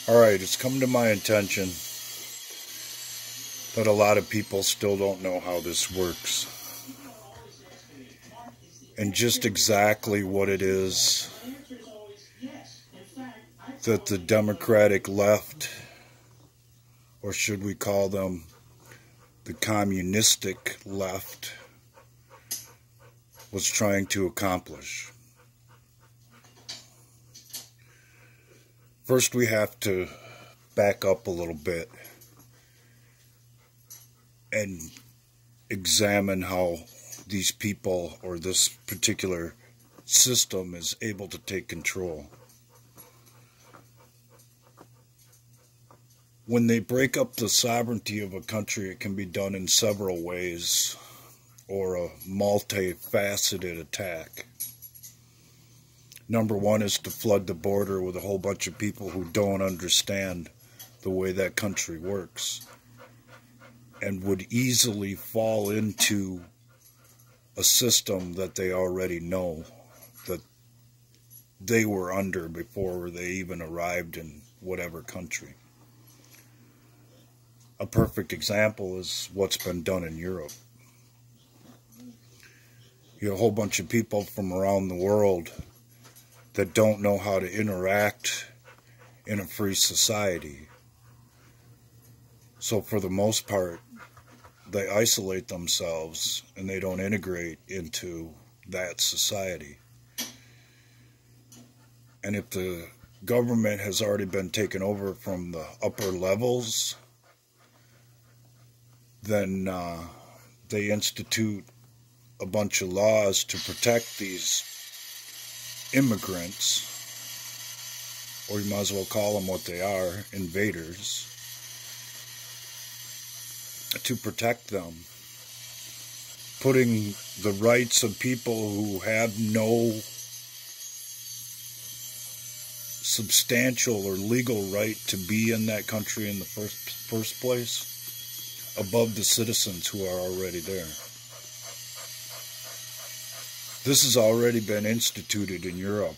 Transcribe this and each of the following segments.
Alright, it's come to my attention that a lot of people still don't know how this works. And just exactly what it is that the Democratic left, or should we call them the communistic left, was trying to accomplish. First, we have to back up a little bit and examine how these people or this particular system is able to take control. When they break up the sovereignty of a country, it can be done in several ways, or a multifaceted attack. Number one is to flood the border with a whole bunch of people who don't understand the way that country works and would easily fall into a system that they already know that they were under before they even arrived in whatever country. A perfect example is what's been done in Europe. You have a whole bunch of people from around the world that don't know how to interact in a free society. So for the most part, they isolate themselves and they don't integrate into that society. And if the government has already been taken over from the upper levels, then they institute a bunch of laws to protect these immigrants, or you might as well call them what they are, invaders, to protect them, putting the rights of people who have no substantial or legal right to be in that country in the first place above the citizens who are already there. This has already been instituted in Europe.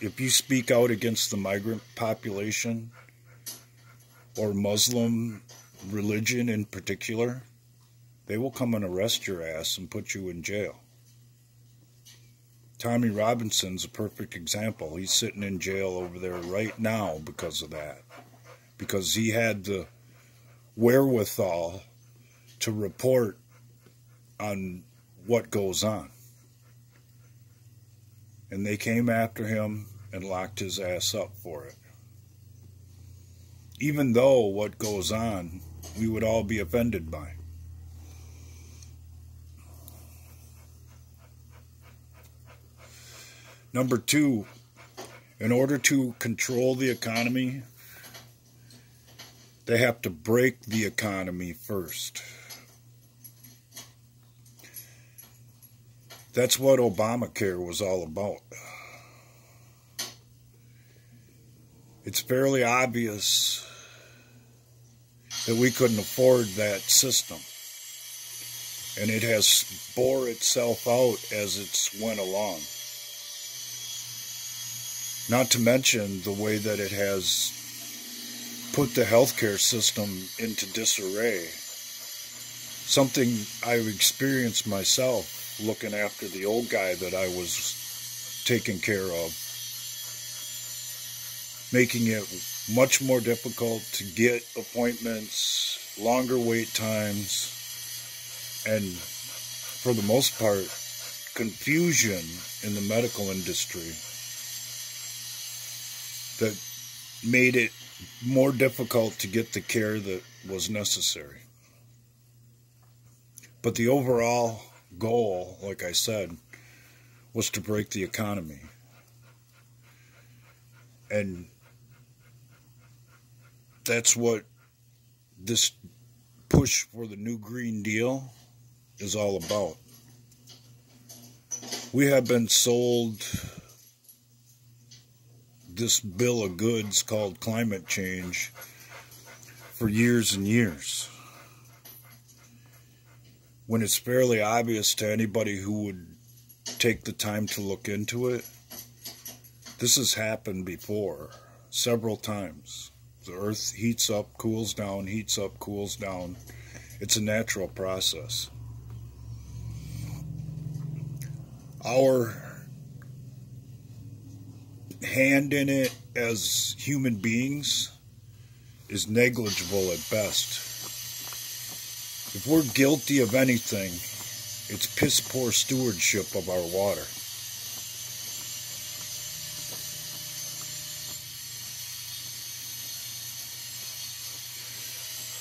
If you speak out against the migrant population, or Muslim religion in particular, they will come and arrest your ass and put you in jail. Tommy Robinson's a perfect example. He's sitting in jail over there right now because of that. Because he had the wherewithal to report on what goes on. And they came after him and locked his ass up for it. Even though what goes on, we would all be offended by. Number two, in order to control the economy, they have to break the economy first. That's what Obamacare was all about. It's fairly obvious that we couldn't afford that system. And it has bore itself out as it's went along. Not to mention the way that it has put the healthcare system into disarray. Something I've experienced myself looking after the old guy that I was taking care of, making it much more difficult to get appointments, longer wait times, and for the most part, confusion in the medical industry that made it more difficult to get the care that was necessary. But the overall goal, like I said, was to break the economy. And that's what this push for the new Green Deal is all about. We have been sold this bill of goods called climate change for years and years, when it's fairly obvious to anybody who would take the time to look into it. This has happened before, several times. The earth heats up, cools down, heats up, cools down. It's a natural process. Our hand in it as human beings is negligible at best. If we're guilty of anything, it's piss poor stewardship of our water.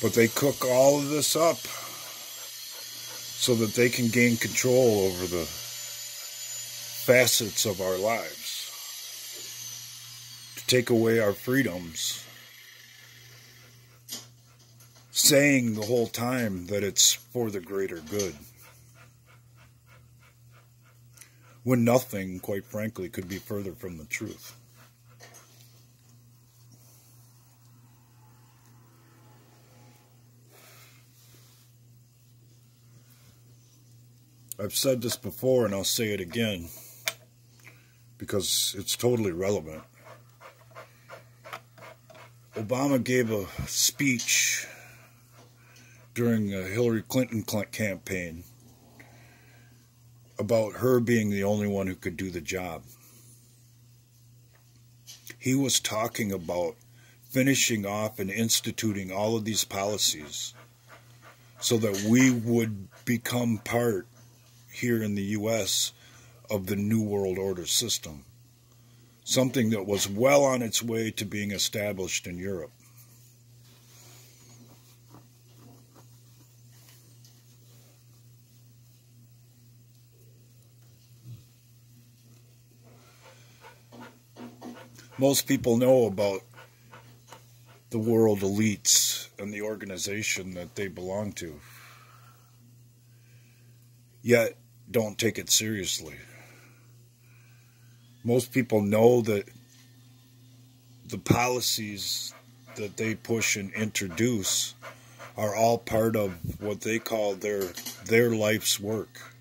But they cook all of this up so that they can gain control over the facets of our lives, to take away our freedoms, saying the whole time that it's for the greater good, when nothing, quite frankly, could be further from the truth. I've said this before and I'll say it again because it's totally relevant. Obama gave a speech during a Hillary Clinton campaign about her being the only one who could do the job. He was talking about finishing off and instituting all of these policies so that we would become part here in the U.S. of the New World Order system, something that was well on its way to being established in Europe. Most people know about the world elites and the organization that they belong to, yet don't take it seriously. Most people know that the policies that they push and introduce are all part of what they call their life's work.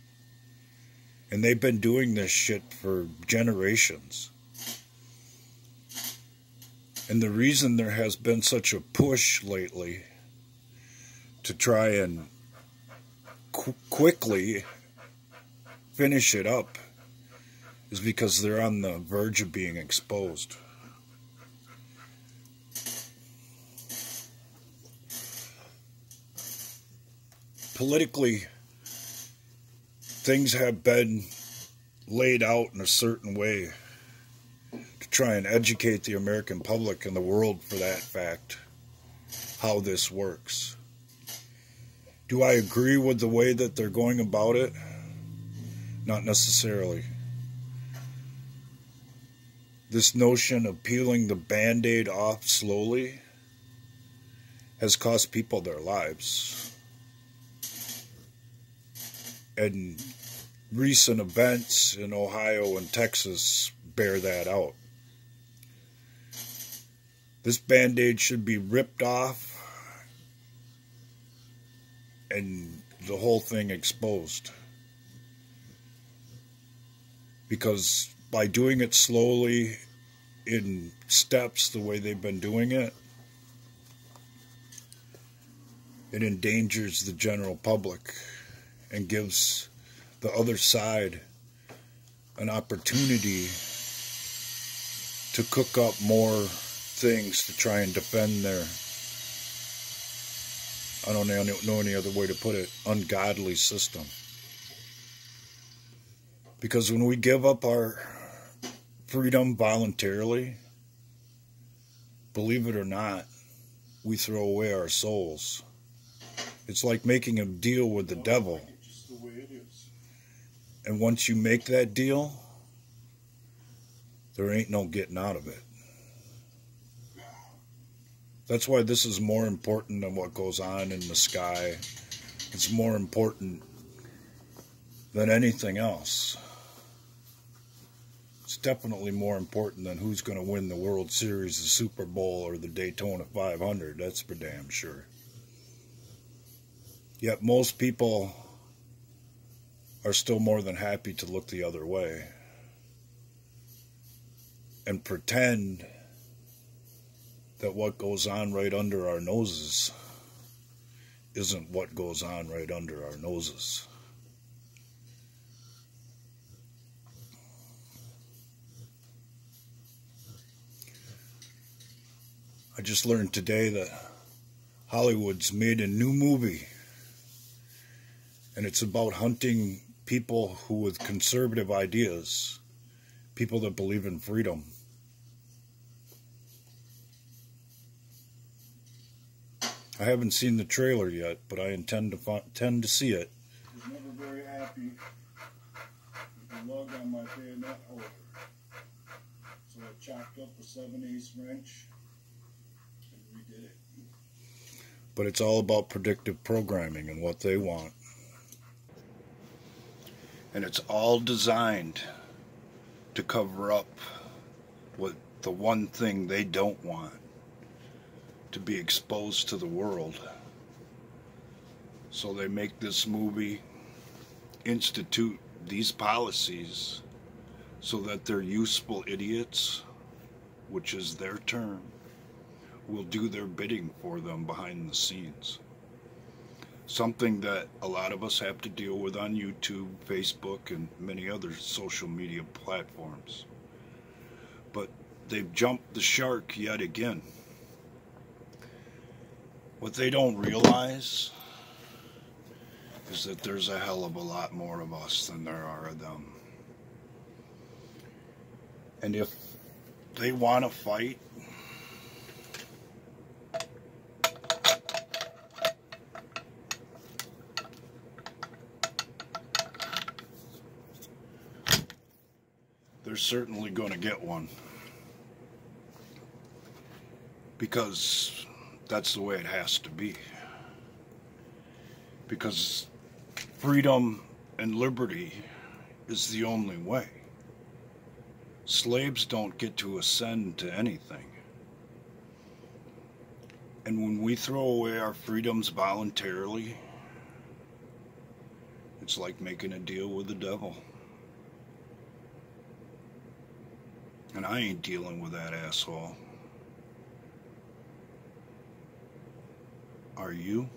And they've been doing this shit for generations. And the reason there has been such a push lately to try and quickly finish it up is because they're on the verge of being exposed. Politically, things have been laid out in a certain way to try and educate the American public and the world, for that fact, how this works. Do I agree with the way that they're going about it? Not necessarily. This notion of peeling the Band-Aid off slowly has cost people their lives. And recent events in Ohio and Texas bear that out. This Band-Aid should be ripped off and the whole thing exposed. Because by doing it slowly in steps the way they've been doing it, it endangers the general public and gives the other side an opportunity to cook up more things to try and defend their, I don't know any other way to put it, ungodly system. Because when we give up our freedom voluntarily, believe it or not, we throw away our souls. It's like making a deal with the devil. And once you make that deal, there ain't no getting out of it. That's why this is more important than what goes on in the sky. It's more important than anything else. It's definitely more important than who's going to win the World Series, the Super Bowl, or the Daytona 500. That's for damn sure. Yet most people are still more than happy to look the other way and pretend that what goes on right under our noses isn't what goes on right under our noses. I just learned today that Hollywood's made a new movie, and it's about hunting people who with conservative ideas, people that believe in freedom. I haven't seen the trailer yet, but I intend to see it. I was never very happy with the lug on my bayonet holder, so I chopped up a 7/8 wrench and redid it. But it's all about predictive programming and what they want. And it's all designed to cover up what the one thing they don't want to be exposed to the world. So they make this movie, institute these policies so that their useful idiots, which is their term, will do their bidding for them behind the scenes. Something that a lot of us have to deal with on YouTube, Facebook, and many other social media platforms. But they've jumped the shark yet again. What they don't realize is that there's a hell of a lot more of us than there are of them. And if they want to fight, they're certainly going to get one. Because that's the way it has to be. Because freedom and liberty is the only way. Slaves don't get to ascend to anything. And when we throw away our freedoms voluntarily, it's like making a deal with the devil. And I ain't dealing with that asshole. Are you?